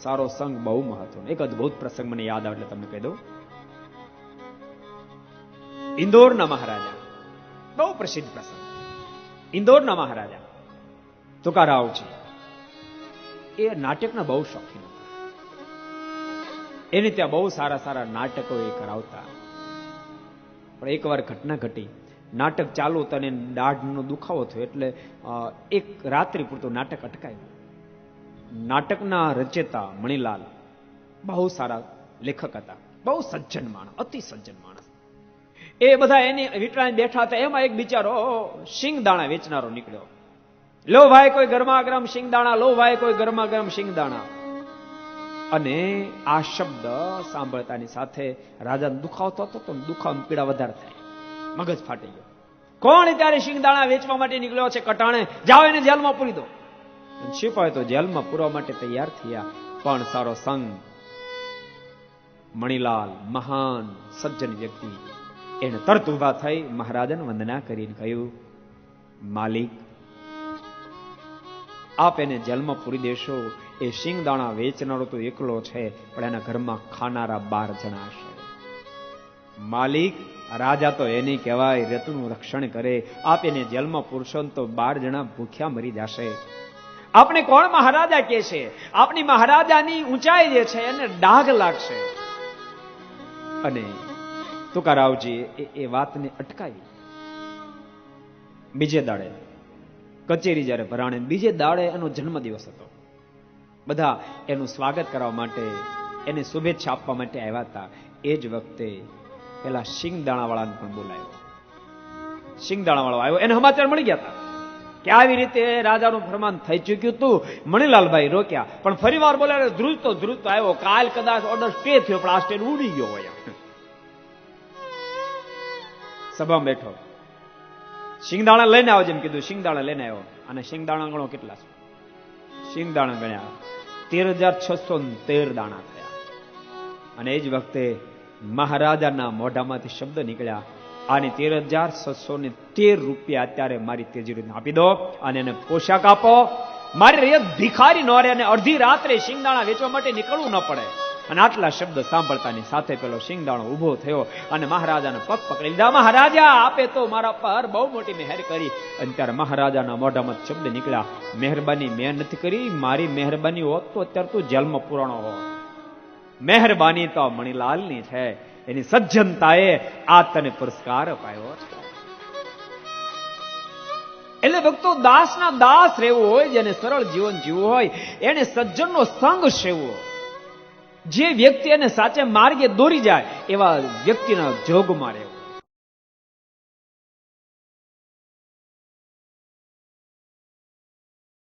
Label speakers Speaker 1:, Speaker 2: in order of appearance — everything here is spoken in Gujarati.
Speaker 1: સારો સંગ બહુ મહત્વનો. એક અદભુત પ્રસંગ મને યાદ આવે એટલે તમને કહી દઉં. ઇન્દોરના મહારાજા, બહુ પ્રસિદ્ધ પ્રસંગ. ઇન્દોરના મહારાજા તુકારાવજી એ નાટકના બહુ શોખીન હતા. એને ત્યાં બહુ સારા સારા નાટકો એ કરાવતા. પણ એકવાર ઘટના ઘટી. નાટક ચાલુ હતું અને દાઢનો દુખાવો થયો એટલે એક રાત્રિ પૂરતું નાટક અટકાયું. નાટકના રચયિતા મણિલાલ બહુ સારા લેખક હતા, બહુ સજ્જન માણસ, અતિ સજ્જન માણસ. એ બધા એની વીટળાને બેઠા હતા. એમાં એક બિચારો શિંગદાણા વેચનારો નીકળ્યો. લો ભાઈ કોઈ ગરમા ગરમ શિંગદાણા, લો ભાઈ કોઈ ગરમા ગરમ શિંગદાણા. અને આ શબ્દ સાંભળતાની સાથે રાજાને દુખાવો થતો હતો. દુખાવાની પીડા વધારે થાય, મગજ ફાટી ગયો. કોણ ત્યારે શિંગદાણા વેચવા માટે નીકળ્યો છે કટાણે, જાઓ એને જેલમાં પૂરી દો. સિપાહી તો જેલમાં પૂરવા માટે તૈયાર થયા. પણ સારો સંગ મણિલાલ, મહાન સજ્જન વ્યક્તિ, એને તરત ઉભા થઈ મહારાજાને વંદના કરીને કહ્યું, માલિક આપ એને જેલમાં પૂરી દેશો. એ શિંગદાણા વેચનારો તો એકલો છે, પણ એના ઘરમાં ખાનારા 12 જણા હશે. માલિક રાજા તો એને કહેવાય રત્નનું રક્ષણ કરે. આપ એને જેલમાં પૂરશો તો 12 જણા ભૂખ્યા મરી જશે. આપણે કોણ મહારાજા કે છે? આપણી મહારાજાની ઊંચાઈ જે છે એને ડાઘ લાગશે. અને તુકારાવજી એ વાતને અટકાવી. બીજે દાડે કચેરી જ્યારે ભરાણે, બીજે દાડે એનો જન્મદિવસ હતો. બધા એનું સ્વાગત કરવા માટે, એને શુભેચ્છા આપવા માટે આવ્યા હતા. એ જ વખતે પેલા શિંગદાણા વાળાને પણ બોલાયો. શિંગદાણા વાળો આવ્યો, એને સમાચાર મળી ગયા હતા કે આવી રીતે રાજાનું ફરમાન થઈ ચૂક્યું હતું. મણિલાલભાઈ રોક્યા, પણ ફરી વાર બોલાવ્યો. ધ્રુજતો આવ્યો. કાલ કદાચ ઓર્ડર સ્ટે થયો, પણ આ સ્ટે ઉડી ગયો હોય. સભામાં બેઠો, શિંગદાણા લઈને આવો જેમ કીધું. શિંગદાણા લઈને આવ્યો. અને શિંગદાણા ગણો કેટલા છે? શિંગદાણા ગણ્યા 13,613 દાણા થયા. અને એ જ વખતે મહારાજાના મોઢામાંથી શબ્દ નીકળ્યા, આની 13,613 રૂપિયા અત્યારે મારી તેજરીને આપી દો અને એને પોશાક આપો. મારી રૈયત ભિખારી ન રહે અને અડધી રાત્રે શિંગદાણા વેચવા માટે નીકળવું ન પડે. અને આટલા શબ્દ સાંભળતાની સાથે પેલો શિંગદાણો ઉભો થયો અને મહારાજાને પગ પકડી લીધા. મહારાજા આપે તો મારા પર બહુ મોટી મહેર કરી. અને ત્યારે મહારાજાના મોઢામાં શબ્દ નીકળ્યા, મહેરબાની મેં નથી કરી, મારી મહેરબાની હોત તો અત્યારે તું જેલમાં પુરાણો હોત. મહેરબાની તો મણિલાલની છે, એની સજ્જનતાએ આ તને પુરસ્કાર અપાયો છે. એટલે ભક્તો, દાસના દાસ રહેવું હોય, જેને સરળ જીવન જીવવું હોય, એને સજ્જનનો સંગ સેવવો. જે વ્યક્તિ એને સાચે માર્ગે દોરી જાય એવા વ્યક્તિના જોગમાં રહેવું.